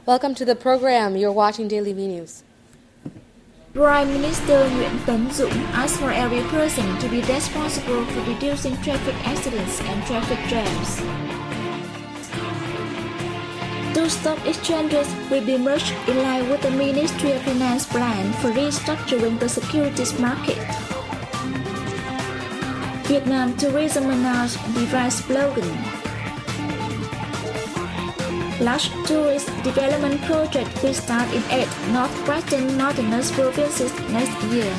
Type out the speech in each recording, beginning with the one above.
Welcome to the program. You're watching Daily Vnews. Prime Minister Ttxvn asked for every person to be responsible for reducing traffic accidents and traffic jams. Two stock exchanges will be merged in line with the Ministry of Finance plan for restructuring the securities market. Vietnam Tourism announced the slogan. Large tourist development project will start in 8 northwestern northernmost provinces next year.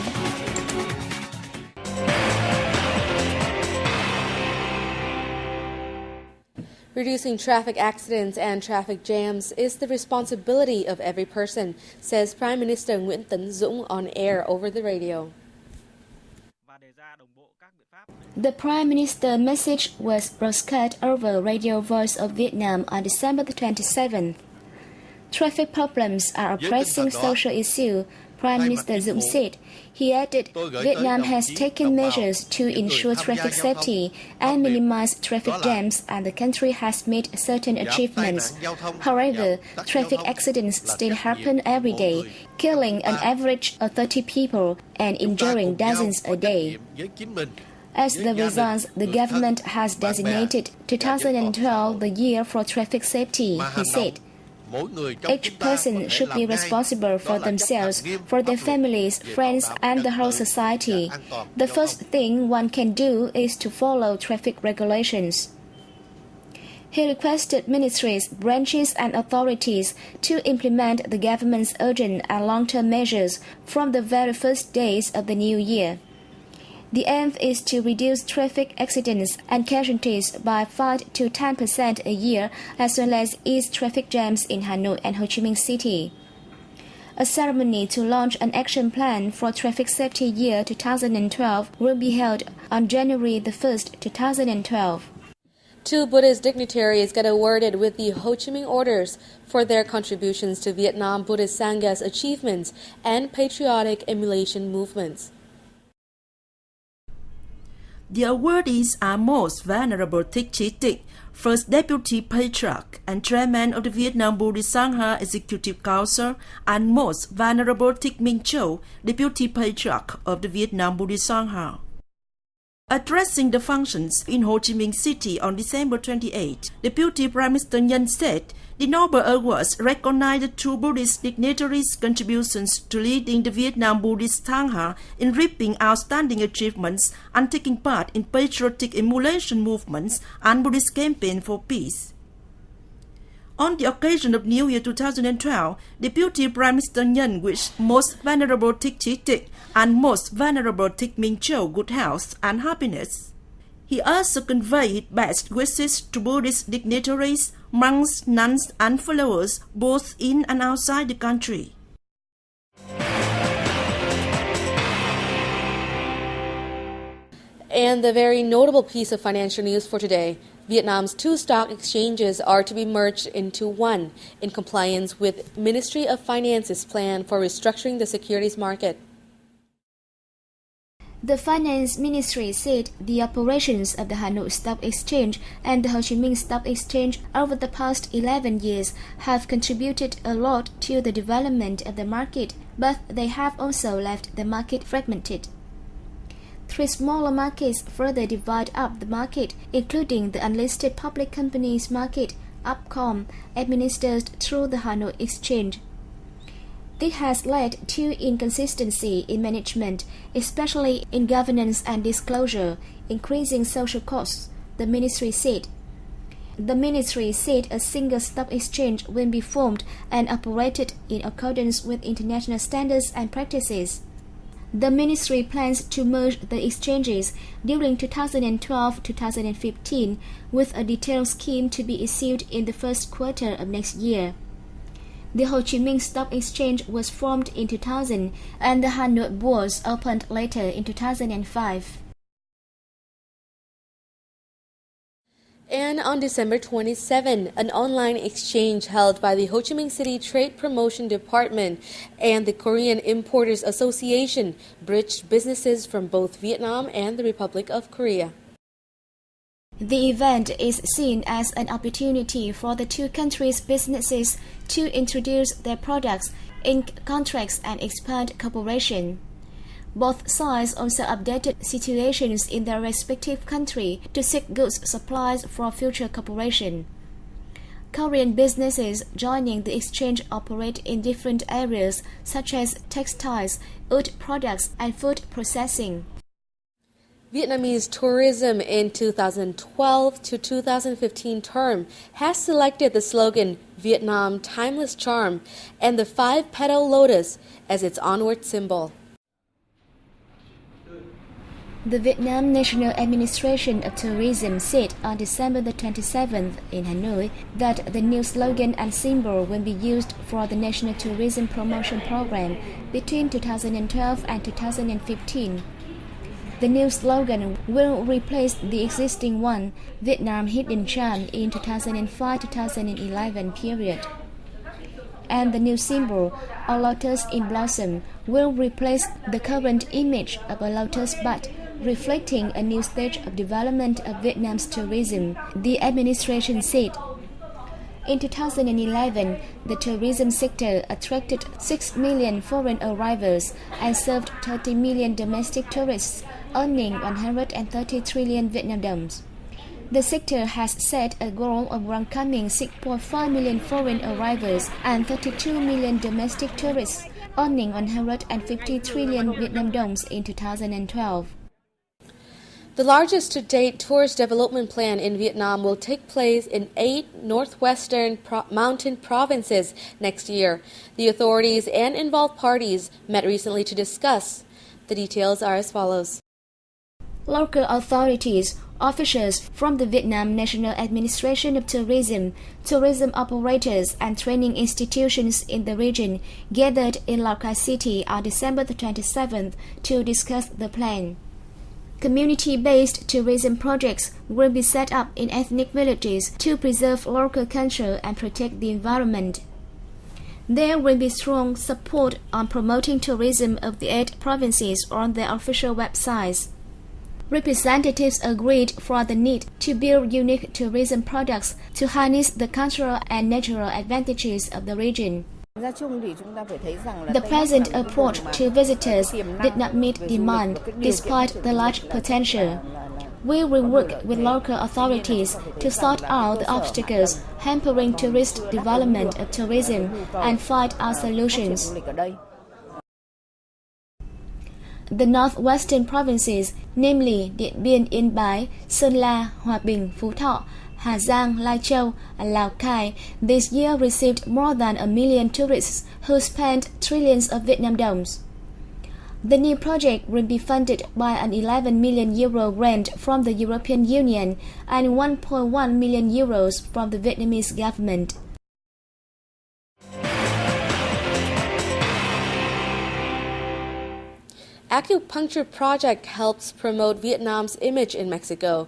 Reducing traffic accidents and traffic jams is the responsibility of every person, says Prime Minister Ttxvn on air over the radio. The Prime Minister's message was broadcast over Radio Voice of Vietnam on December 27th. Traffic problems are a pressing social issue, Prime Minister Dũng said. He added, Vietnam has taken measures to ensure traffic safety and minimize traffic jams, and the country has made certain achievements. However, traffic accidents still happen every day, killing an average of 30 people and injuring dozens a day. As the result, the government has designated 2012 the year for traffic safety, he said. Each person should be responsible for themselves, for their families, friends, and the whole society. The first thing one can do is to follow traffic regulations. He requested ministries, branches, and authorities to implement the government's urgent and long-term measures from the very first days of the new year. The aim is to reduce traffic accidents and casualties by 5 to 10% a year, as well as ease traffic jams in Hanoi and Ho Chi Minh City. A ceremony to launch an action plan for traffic safety year 2012 will be held on January 1st, 2012. Two Buddhist dignitaries got awarded with the Ho Chi Minh Orders for their contributions to Vietnam Buddhist Sangha's achievements and patriotic emulation movements. The awardees are Most Venerable Ttxvn, First Deputy Patriarch and Chairman of the Vietnam Buddhist Sangha Executive Council, and Most Venerable Thích Minh Châu, Deputy Patriarch of the Vietnam Buddhist Sangha. Addressing the functions in Ho Chi Minh City on December 28, Deputy Prime Minister Nhân said, the Noble Awards recognize the two Buddhist dignitaries' contributions to leading the Vietnam Buddhist Sangha in reaping outstanding achievements and taking part in patriotic emulation movements and Buddhist campaign for peace. On the occasion of New Year 2012, Deputy Prime Minister Nhân wished Most Venerable Ttxvn and Most Venerable Thích Minh Châu good health and happiness. He also conveyed his best wishes to Buddhist dignitaries, monks, nuns, and followers both in and outside the country. And the very notable piece of financial news for today, Vietnam's two stock exchanges are to be merged into one in compliance with Ministry of Finance's plan for restructuring the securities market. The Finance Ministry said the operations of the Hanoi Stock Exchange and the Ho Chi Minh Stock Exchange over the past 11 years have contributed a lot to the development of the market, but they have also left the market fragmented. Three smaller markets further divide up the market, including the unlisted public companies market, UPCOM, administered through the Hanoi Exchange. This has led to inconsistency in management, especially in governance and disclosure, increasing social costs, the ministry said. The ministry said a single stock exchange will be formed and operated in accordance with international standards and practices. The ministry plans to merge the exchanges during 2012-2015, with a detailed scheme to be issued in the first quarter of next year. The Ho Chi Minh Stock Exchange was formed in 2000 and the Hanoi Bourse opened later in 2005. And on December 27, an online exchange held by the Ho Chi Minh City Trade Promotion Department and the Korean Importers Association bridged businesses from both Vietnam and the Republic of Korea. The event is seen as an opportunity for the two countries' businesses to introduce their products, ink contracts, and expand cooperation. Both sides also updated situations in their respective country to seek goods supplies for future cooperation. Korean businesses joining the exchange operate in different areas such as textiles, wood products, and food processing. Vietnamese tourism in 2012 to 2015 term has selected the slogan Vietnam Timeless Charm and the 5-petal lotus as its onward symbol. The Vietnam National Administration of Tourism said on December the 27th in Hanoi that the new slogan and symbol will be used for the National Tourism Promotion Program between 2012 and 2015. The new slogan will replace the existing one, Vietnam Hidden Charm, in 2005-2011 period. And the new symbol, a lotus in blossom, will replace the current image of a lotus bud, reflecting a new stage of development of Vietnam's tourism, the administration said. In 2011, the tourism sector attracted 6 million foreign arrivals and served 30 million domestic tourists, earning 130 trillion Vietnam đồng. The sector has set a goal of welcoming 6.5 million foreign arrivals and 32 million domestic tourists, earning 150 trillion Vietnam đồng in 2012. The largest to-date tourist development plan in Vietnam will take place in 8 northwestern mountain provinces next year. The authorities and involved parties met recently to discuss. The details are as follows. Local authorities, officials from the Vietnam National Administration of Tourism, tourism operators, and training institutions in the region gathered in Lao Cai City on December the 27th to discuss the plan. Community-based tourism projects will be set up in ethnic villages to preserve local culture and protect the environment. There will be strong support on promoting tourism of the 8 provinces on their official websites. Representatives agreed for the need to build unique tourism products to harness the cultural and natural advantages of the region. The present approach to visitors did not meet demand despite the large potential. We will work with local authorities to sort out the obstacles hampering tourist development of tourism and find out solutions. The northwestern provinces, namely Điện Biên, Yên Bái, Sơn La, Hòa Bình, Phú Thọ, Hà Giang, Lai Châu, and Lào Cai, this year received more than 1 million tourists who spent trillions of Vietnam đồng. The new project will be funded by an 11 million euro grant from the European Union and 1.1 million euros from the Vietnamese government. Acupuncture project helps promote Vietnam's image in Mexico.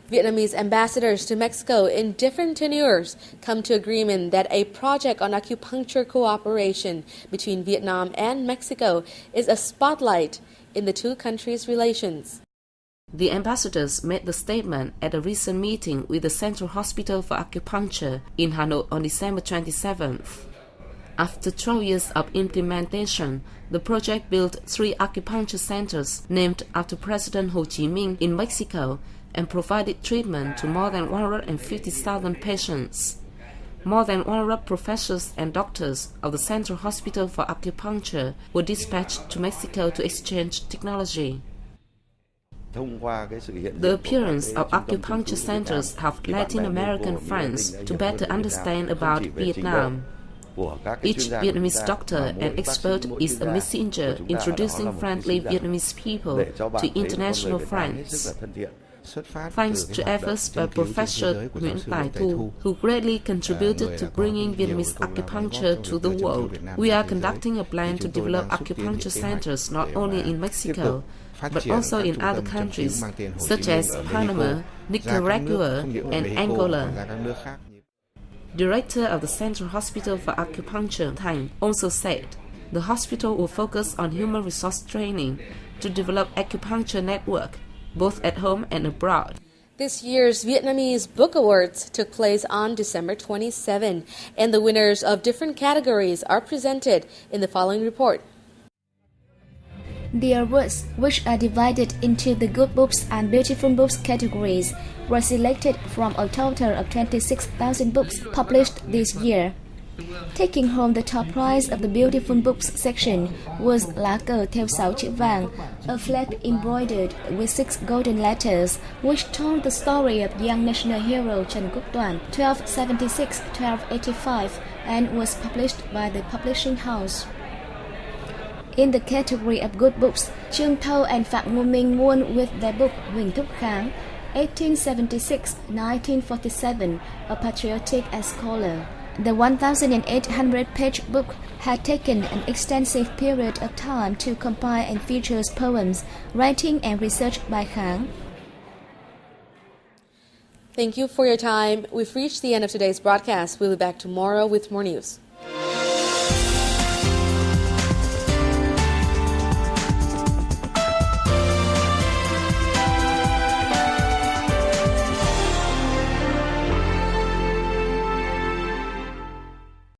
Vietnamese ambassadors to Mexico in different tenures come to agreement that a project on acupuncture cooperation between Vietnam and Mexico is a spotlight in the two countries' relations. The ambassadors made the statement at a recent meeting with the Central Hospital for Acupuncture in Hanoi on December 27th. After 12 years of implementation, the project built 3 acupuncture centers named after President Ho Chi Minh in Mexico and provided treatment to more than 150,000 patients. More than 100 professors and doctors of the Central Hospital for Acupuncture were dispatched to Mexico to exchange technology. The appearance of acupuncture centers helped Latin American friends to better understand about Vietnam. Each Vietnamese doctor and expert is a messenger introducing friendly Vietnamese people to international friends. Thanks to efforts by Professor Nguyễn Tài Thu, who greatly contributed to bringing Vietnamese acupuncture to the world, we are conducting a plan to develop acupuncture centers not only in Mexico, but also in other countries, such as Panama, Nicaragua, and Angola. Director of the Central Hospital for Acupuncture, Thành, also said the hospital will focus on human resource training to develop acupuncture network, both at home and abroad. This year's Vietnamese Book Awards took place on December 27, and the winners of different categories are presented in the following report. The awards, which are divided into the Good Books and Beautiful Books categories, were selected from a total of 26,000 books published this year. Taking home the top prize of the Beautiful Books section was Lá cờ theo 6 chữ vàng, a flag embroidered with 6 golden letters, which told the story of young national hero Trần Quốc Toản, 1276-1285, and was published by the publishing house. In the category of Good Books, Trương Thâu and Phạm Ngô Minh won with their book Huỳnh Thúc Kháng, 1876-1947, A Patriotic and Scholar. The 1,800-page book had taken an extensive period of time to compile and features poems, writing and research by Kháng. Thank you for your time. We've reached the end of today's broadcast. We'll be back tomorrow with more news.